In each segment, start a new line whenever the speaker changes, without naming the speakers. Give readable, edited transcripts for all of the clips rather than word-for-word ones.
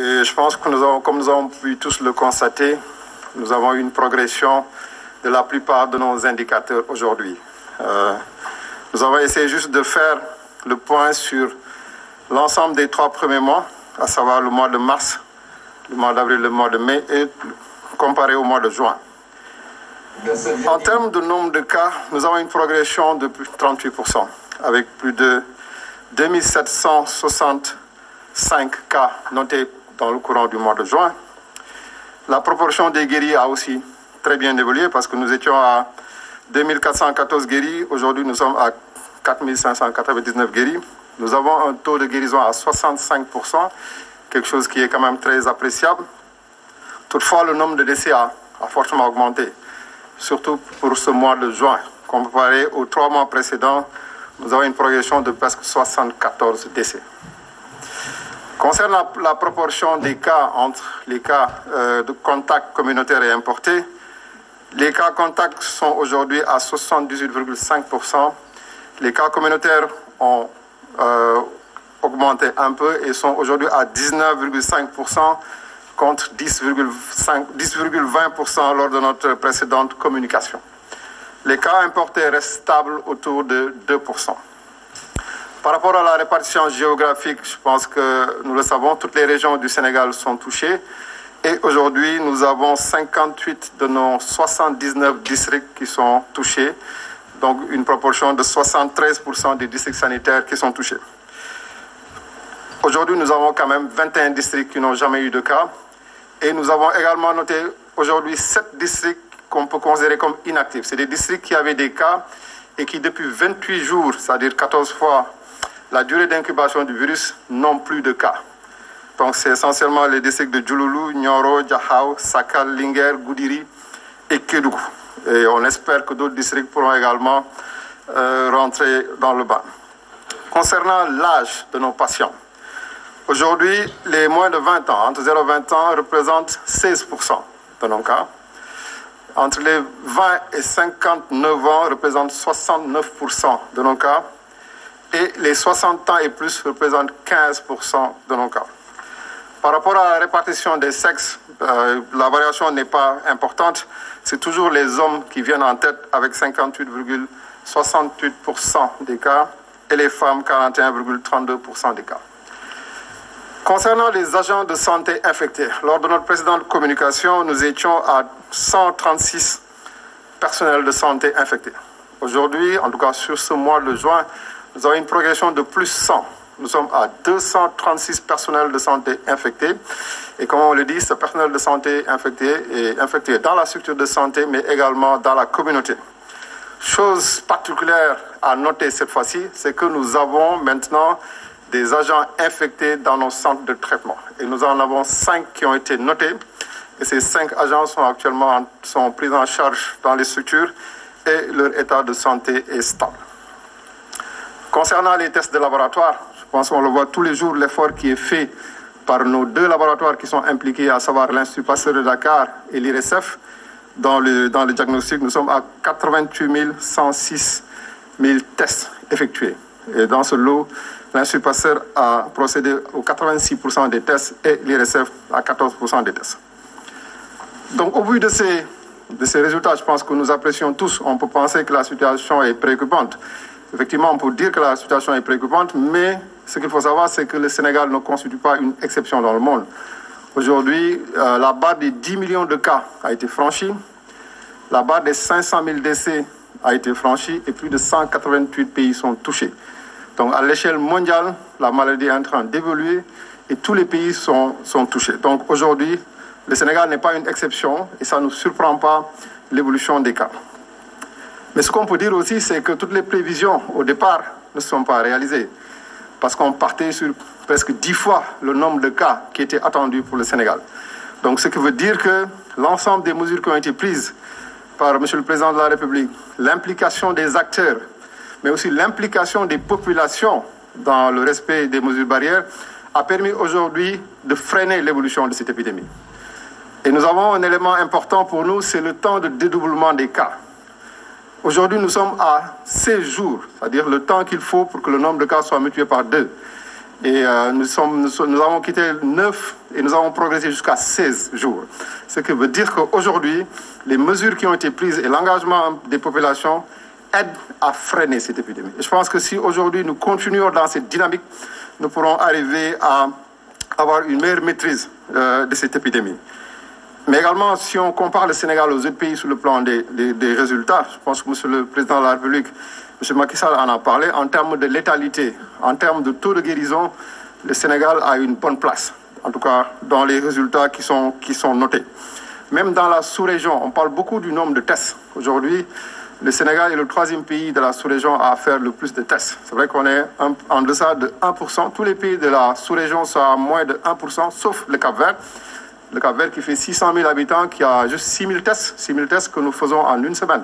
Et je pense que comme nous avons pu tous le constater, nous avons une progression de la plupart de nos indicateurs aujourd'hui. Nous avons essayé juste de faire le point sur l'ensemble des 3 premiers mois, à savoir le mois de mars, le mois d'avril, le mois de mai, et comparé au mois de juin. En termes de nombre de cas, nous avons une progression de plus de 38%, avec plus de 2765 cas notés dans le courant du mois de juin. La proportion des guéris a aussi très bien évolué parce que nous étions à 2414 guéris. Aujourd'hui, nous sommes à 4599 guéris. Nous avons un taux de guérison à 65%, quelque chose qui est quand même très appréciable. Toutefois, le nombre de décès a fortement augmenté, surtout pour ce mois de juin. Comparé aux 3 mois précédents, nous avons une progression de presque 74 décès. Concernant la proportion des cas entre les cas de contact communautaire et importés, les cas contacts sont aujourd'hui à 78,5%. Les cas communautaires ont augmenté un peu et sont aujourd'hui à 19,5% contre 10,20% lors de notre précédente communication. Les cas importés restent stables autour de 2%. Par rapport à la répartition géographique, je pense que nous le savons, toutes les régions du Sénégal sont touchées. Et aujourd'hui, nous avons 58 de nos 79 districts qui sont touchés, donc une proportion de 73% des districts sanitaires qui sont touchés. Aujourd'hui, nous avons quand même 21 districts qui n'ont jamais eu de cas. Et nous avons également noté aujourd'hui 7 districts qu'on peut considérer comme inactifs. C'est des districts qui avaient des cas et qui, depuis 28 jours, c'est-à-dire 14 fois la durée d'incubation du virus, n'ont plus de cas. Donc, c'est essentiellement les districts de Djouloulou, Nioro, Diakhao, Sakal, Linguère, Goudiri et Kédougou. Et on espère que d'autres districts pourront également rentrer dans le bas. Concernant l'âge de nos patients, aujourd'hui, les moins de 20 ans, entre 0 et 20 ans, représentent 16% de nos cas. Entre les 20 et 59 ans, représentent 69% de nos cas. Et les 60 ans et plus représentent 15% de nos cas. Par rapport à la répartition des sexes, la variation n'est pas importante. C'est toujours les hommes qui viennent en tête avec 58,68% des cas et les femmes 41,32% des cas. Concernant les agents de santé infectés, lors de notre précédente communication, nous étions à 136 personnels de santé infectés. Aujourd'hui, en tout cas sur ce mois de juin, nous avons une progression de plus 100. Nous sommes à 236 personnels de santé infectés. Et comme on le dit, ce personnel de santé infecté est infecté dans la structure de santé, mais également dans la communauté. Chose particulière à noter cette fois-ci, c'est que nous avons maintenant des agents infectés dans nos centres de traitement. Et nous en avons 5 qui ont été notés. Et ces 5 agents sont actuellement pris en charge dans les structures et leur état de santé est stable. Concernant les tests de laboratoire, je pense qu'on le voit tous les jours, l'effort qui est fait par nos 2 laboratoires qui sont impliqués, à savoir l'Institut Pasteur de Dakar et l'IRSF, dans le diagnostic. Nous sommes à 88 106 000 tests effectués. Et dans ce lot, l'Institut Pasteur a procédé aux 86% des tests et l'IRSF à 14% des tests. Donc, au vu de ces résultats, je pense que nous apprécions tous. On peut penser que la situation est préoccupante. Effectivement, on peut dire que la situation est préoccupante, mais ce qu'il faut savoir, c'est que le Sénégal ne constitue pas une exception dans le monde. Aujourd'hui, la barre des 10 millions de cas a été franchie, la barre des 500 000 décès a été franchie et plus de 188 pays sont touchés. Donc, à l'échelle mondiale, la maladie est en train d'évoluer et tous les pays sont touchés. Donc, aujourd'hui, le Sénégal n'est pas une exception et ça ne surprend pas l'évolution des cas. Mais ce qu'on peut dire aussi, c'est que toutes les prévisions au départ ne sont pas réalisées. Parce qu'on partait sur presque 10 fois le nombre de cas qui étaient attendus pour le Sénégal. Donc ce qui veut dire que l'ensemble des mesures qui ont été prises par M. le Président de la République, l'implication des acteurs, mais aussi l'implication des populations dans le respect des mesures barrières, a permis aujourd'hui de freiner l'évolution de cette épidémie. Et nous avons un élément important pour nous, c'est le temps de dédoublement des cas. Aujourd'hui, nous sommes à 16 jours, c'est-à-dire le temps qu'il faut pour que le nombre de cas soit multiplié par 2. Et nous avons quitté 9 et nous avons progressé jusqu'à 16 jours. Ce qui veut dire qu'aujourd'hui, les mesures qui ont été prises et l'engagement des populations aident à freiner cette épidémie. Et je pense que si aujourd'hui nous continuons dans cette dynamique, nous pourrons arriver à avoir une meilleure maîtrise de cette épidémie. Mais également, si on compare le Sénégal aux autres pays sur le plan des résultats, je pense que Monsieur le Président de la République, M. Macky Sall en a parlé, en termes de létalité, en termes de taux de guérison, le Sénégal a une bonne place, en tout cas dans les résultats qui sont notés. Même dans la sous-région, on parle beaucoup du nombre de tests. Aujourd'hui, le Sénégal est le 3e pays de la sous-région à faire le plus de tests. C'est vrai qu'on est en deçà de 1%. Tous les pays de la sous-région sont à moins de 1%, sauf le Cap-Vert. Le Cap-Vert qui fait 600 000 habitants, qui a juste 6 000 tests que nous faisons en une semaine.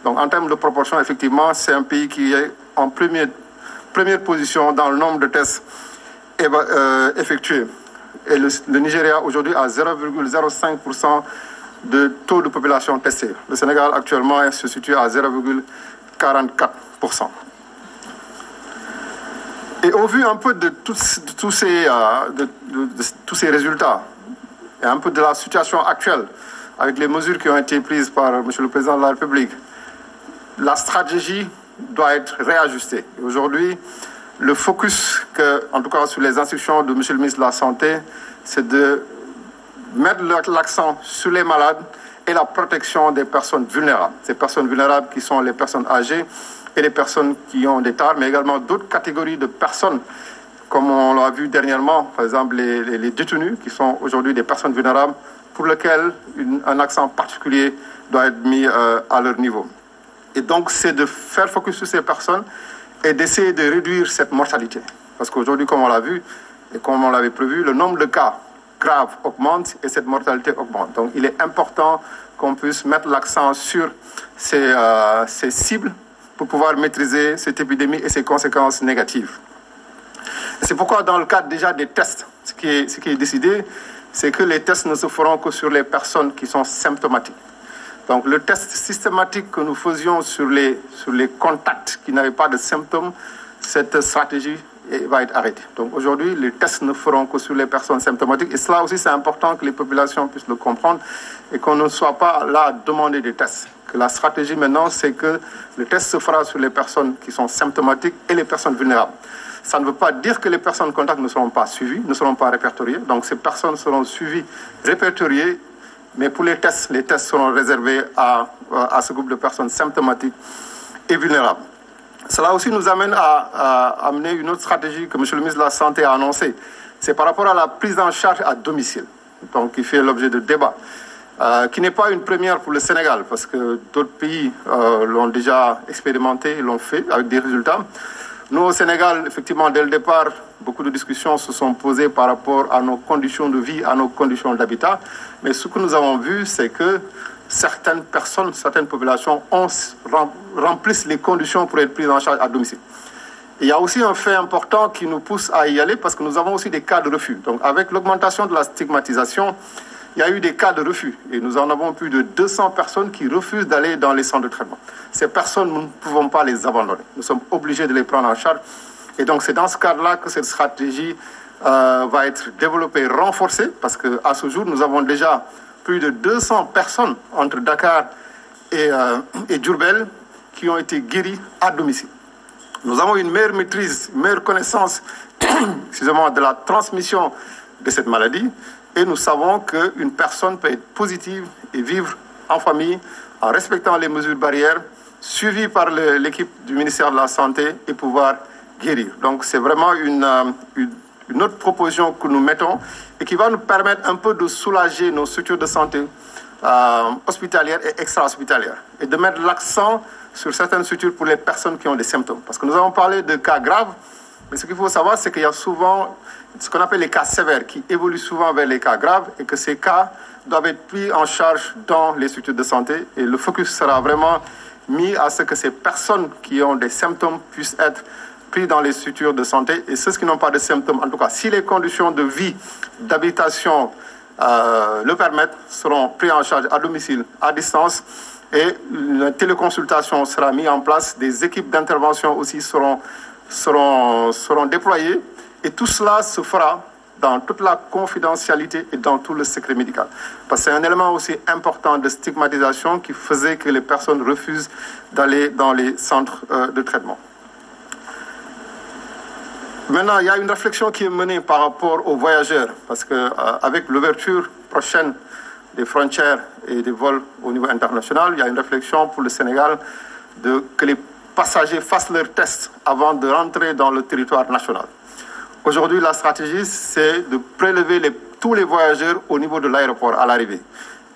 Donc en termes de proportion, effectivement, c'est un pays qui est en première position dans le nombre de tests effectués. Et le Nigeria aujourd'hui a 0,05% de taux de population testée. Le Sénégal actuellement se situe à 0,44%. Et au vu un peu de tous ces résultats, et un peu de la situation actuelle, avec les mesures qui ont été prises par M. le Président de la République, la stratégie doit être réajustée. Aujourd'hui, le focus, en tout cas sur les instructions de M. le ministre de la Santé, c'est de mettre l'accent sur les malades et la protection des personnes vulnérables. Ces personnes vulnérables qui sont les personnes âgées et les personnes qui ont des tares, mais également d'autres catégories de personnes, comme on l'a vu dernièrement, par exemple les détenus, qui sont aujourd'hui des personnes vulnérables, pour lesquelles un accent particulier doit être mis à leur niveau. Et donc, c'est de faire focus sur ces personnes et d'essayer de réduire cette mortalité. Parce qu'aujourd'hui, comme on l'a vu et comme on l'avait prévu, le nombre de cas graves augmente et cette mortalité augmente. Donc, il est important qu'on puisse mettre l'accent sur ces cibles pour pouvoir maîtriser cette épidémie et ses conséquences négatives. C'est pourquoi, dans le cadre déjà des tests, ce qui est décidé, c'est que les tests ne se feront que sur les personnes qui sont symptomatiques. Donc, le test systématique que nous faisions sur les contacts qui n'avaient pas de symptômes, cette stratégie va être arrêtée. Donc, aujourd'hui, les tests ne feront que sur les personnes symptomatiques. Et cela aussi, c'est important que les populations puissent le comprendre et qu'on ne soit pas là à demander des tests. Que la stratégie maintenant, c'est que le test se fera sur les personnes qui sont symptomatiques et les personnes vulnérables. Ça ne veut pas dire que les personnes contacts ne seront pas suivies, ne seront pas répertoriées. Donc, ces personnes seront suivies, répertoriées. Mais pour les tests seront réservés à ce groupe de personnes symptomatiques et vulnérables. Cela aussi nous amène à amener une autre stratégie que M. le ministre de la Santé a annoncée. C'est par rapport à la prise en charge à domicile, donc qui fait l'objet de débats, qui n'est pas une première pour le Sénégal, parce que d'autres pays l'ont déjà expérimenté, l'ont fait avec des résultats. Nous, au Sénégal, effectivement, dès le départ, beaucoup de discussions se sont posées par rapport à nos conditions de vie, à nos conditions d'habitat. Mais ce que nous avons vu, c'est que certaines personnes, certaines populations remplissent les conditions pour être prises en charge à domicile. Et il y a aussi un fait important qui nous pousse à y aller, parce que nous avons aussi des cas de refus. Donc, avec l'augmentation de la stigmatisation, il y a eu des cas de refus. Et nous en avons plus de 200 personnes qui refusent d'aller dans les centres de traitement. Ces personnes, nous ne pouvons pas les abandonner. Nous sommes obligés de les prendre en charge. Et donc, c'est dans ce cadre-là que cette stratégie va être développée, renforcée, parce qu'à ce jour, nous avons déjà plus de 200 personnes entre Dakar et Diourbel qui ont été guéries à domicile. Nous avons une meilleure maîtrise, une meilleure connaissance excusez-moi, de la transmission de cette maladie. Et nous savons qu'une personne peut être positive et vivre en famille en respectant les mesures barrières, suivie par l'équipe du ministère de la Santé et pouvoir guérir. Donc c'est vraiment une autre proposition que nous mettons et qui va nous permettre un peu de soulager nos structures de santé hospitalières et extra-hospitalières et de mettre l'accent sur certaines structures pour les personnes qui ont des symptômes. Parce que nous avons parlé de cas graves, mais ce qu'il faut savoir, c'est qu'il y a souvent ce qu'on appelle les cas sévères qui évoluent souvent vers les cas graves et que ces cas doivent être pris en charge dans les structures de santé. Et le focus sera vraiment mis à ce que ces personnes qui ont des symptômes puissent être pris dans les structures de santé. Et ceux qui n'ont pas de symptômes, en tout cas, si les conditions de vie, d'habitation le permettent, seront pris en charge à domicile, à distance. Et la téléconsultation sera mise en place. Des équipes d'intervention aussi seront déployées. Et tout cela se fera dans toute la confidentialité et dans tout le secret médical. Parce que c'est un élément aussi important de stigmatisation qui faisait que les personnes refusent d'aller dans les centres de traitement. Maintenant, il y a une réflexion qui est menée par rapport aux voyageurs, parce qu'avec l'ouverture prochaine des frontières et des vols au niveau international, il y a une réflexion pour le Sénégal que les passagers fassent leurs tests avant de rentrer dans le territoire national. Aujourd'hui, la stratégie, c'est de prélever tous les voyageurs au niveau de l'aéroport à l'arrivée.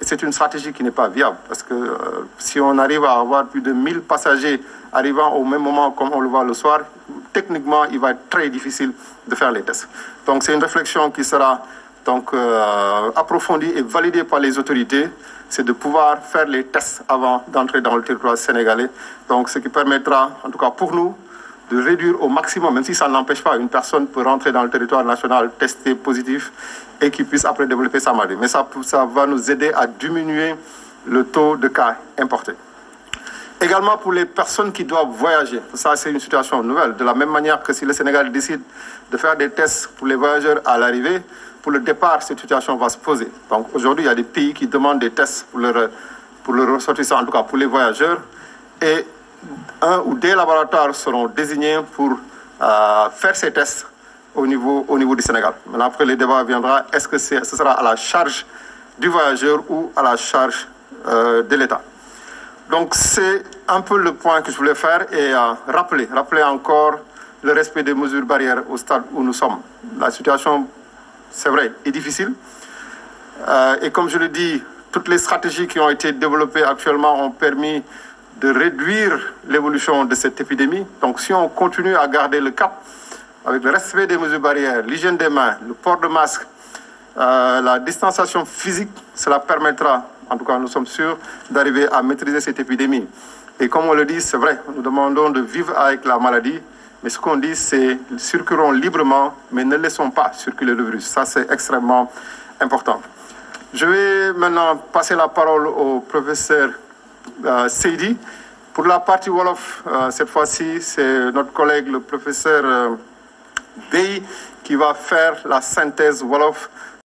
Et c'est une stratégie qui n'est pas viable, parce que si on arrive à avoir plus de 1000 passagers arrivant au même moment, comme on le voit le soir, techniquement, il va être très difficile de faire les tests. Donc, c'est une réflexion qui sera approfondie et validée par les autorités. C'est de pouvoir faire les tests avant d'entrer dans le territoire sénégalais. Donc, ce qui permettra, en tout cas pour nous, de réduire au maximum, même si ça n'empêche pas, une personne peut rentrer dans le territoire national, tester positif et qui puisse après développer sa maladie. Mais ça va nous aider à diminuer le taux de cas importés. Également pour les personnes qui doivent voyager, ça c'est une situation nouvelle. De la même manière que si le Sénégal décide de faire des tests pour les voyageurs à l'arrivée, pour le départ, cette situation va se poser. Donc aujourd'hui, il y a des pays qui demandent des tests pour leurs ressortissants, en tout cas pour les voyageurs. Et un ou des laboratoires seront désignés pour faire ces tests au niveau du Sénégal. Maintenant, après, le débat viendra, est-ce que ce sera à la charge du voyageur ou à la charge de l'État? Donc, c'est un peu le point que je voulais faire et rappeler encore le respect des mesures barrières au stade où nous sommes. La situation, c'est vrai, est difficile. Et comme je le dis, toutes les stratégies qui ont été développées actuellement ont permis de réduire l'évolution de cette épidémie. Donc, si on continue à garder le cap avec le respect des mesures barrières, l'hygiène des mains, le port de masque, la distanciation physique, cela permettra, en tout cas nous sommes sûrs, d'arriver à maîtriser cette épidémie. Et comme on le dit, c'est vrai, nous demandons de vivre avec la maladie, mais ce qu'on dit, c'est circulons librement, mais ne laissons pas circuler le virus. Ça, c'est extrêmement important. Je vais maintenant passer la parole au professeur Seydi. Pour la partie Wolof, cette fois-ci, c'est notre collègue, le professeur Bey, qui va faire la synthèse Wolof